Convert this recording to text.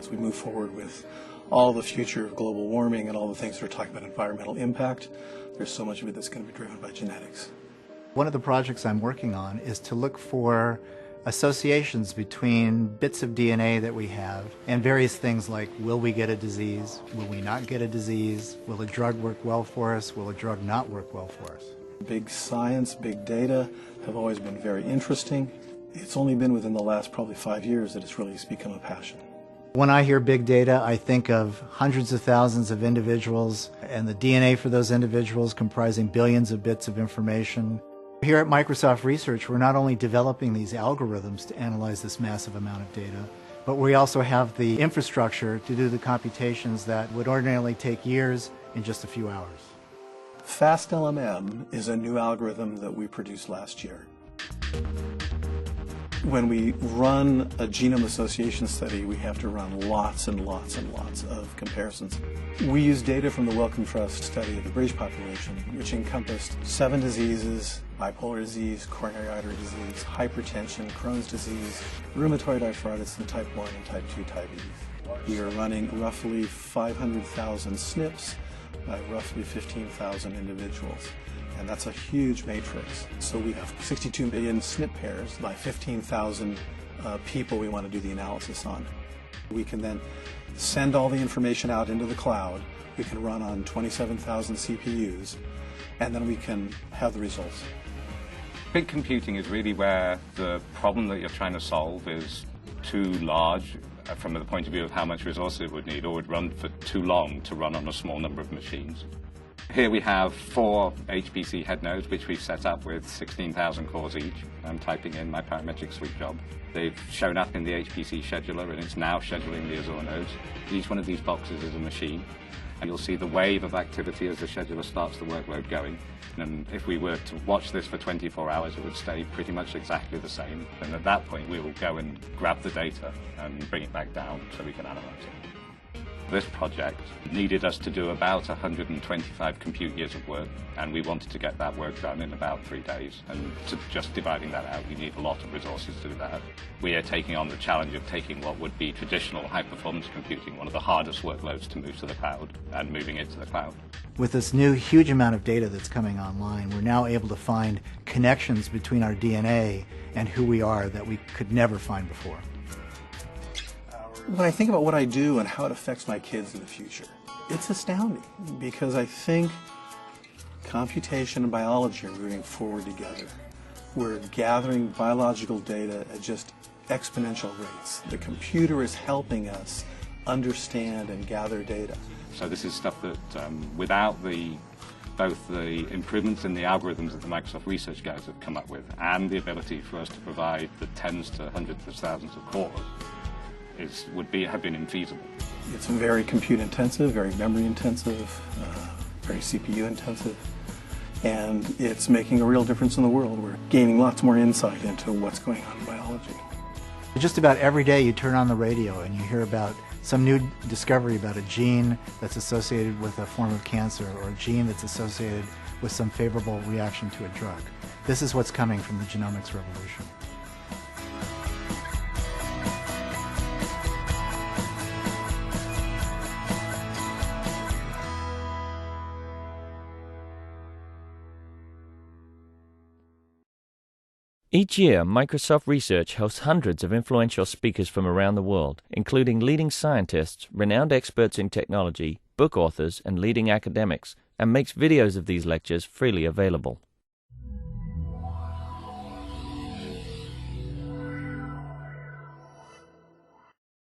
as we move forward with all the future of global warming and all the things that are talking about environmental impact. There's so much of it that's going to be driven by genetics. One of the projects I'm working on is to look for associations between bits of DNA that we have and various things like, will we get a disease? Will we not get a disease? Will a drug work well for us? Will a drug not work well for us? Big science, big data have always been very interesting. It's only been within the last probably 5 years that it's really become a passion. When I hear big data, I think of hundreds of thousands of individuals and the DNA for those individuals comprising billions of bits of information. Here at Microsoft Research, we're not only developing these algorithms to analyze this massive amount of data, but we also have the infrastructure to do the computations that would ordinarily take years in just a few hours. FaST-LMM is a new algorithm that we produced last year. When we run a genome association study, we have to run lots and lots and lots of comparisons. We use data from the Wellcome Trust study of the British population, which encompassed 7 diseases: bipolar disease, coronary artery disease, hypertension, Crohn's disease, rheumatoid arthritis, and type 1 and type 2 diabetes. We are running roughly 500,000 SNPs by roughly 15,000 individuals. And that's a huge matrix. So we have 62 million SNP pairs by 15,000 people we want to do the analysis on. We can then send all the information out into the cloud. We can run on 27,000 CPUs, and then we can have the results. Big computing is really where the problem that you're trying to solve is too large from the point of view of how much resources it would need, or would run for too long to run on a small number of machines. Here we have 4 HPC head nodes, which we've set up with 16,000 cores each. I'm typing in my parametric sweep job. They've shown up in the HPC scheduler, and it's now scheduling the Azure nodes. Each one of these boxes is a machine, and you'll see the wave of activity as the scheduler starts the workload going. And if we were to watch this for 24 hours, it would stay pretty much exactly the same. And at that point, we will go and grab the data and bring it back down so we can analyze it. This project needed us to do about 125 compute years of work, and we wanted to get that work done in about 3 days. And just dividing that out, you need a lot of resources to do that. We are taking on the challenge of taking what would be traditional high-performance computing, one of the hardest workloads to move to the cloud, and moving it to the cloud. With this new huge amount of data that's coming online, we're now able to find connections between our DNA and who we are that we could never find before. When I think about what I do and how it affects my kids in the future, it's astounding, because I think computation and biology are moving forward together. We're gathering biological data at just exponential rates. The computer is helping us understand and gather data. So this is stuff that without both the improvements in the algorithms that the Microsoft research guys have come up with and the ability for us to provide the tens to hundreds of thousands of cores, have been infeasible. It's very compute intensive, very memory intensive, very CPU intensive, and it's making a real difference in the world. We're gaining lots more insight into what's going on in biology. Just about every day you turn on the radio and you hear about some new discovery about a gene that's associated with a form of cancer, or a gene that's associated with some favorable reaction to a drug. This is what's coming from the genomics revolution. Each year, Microsoft Research hosts hundreds of influential speakers from around the world, including leading scientists, renowned experts in technology, book authors, and leading academics, and makes videos of these lectures freely available.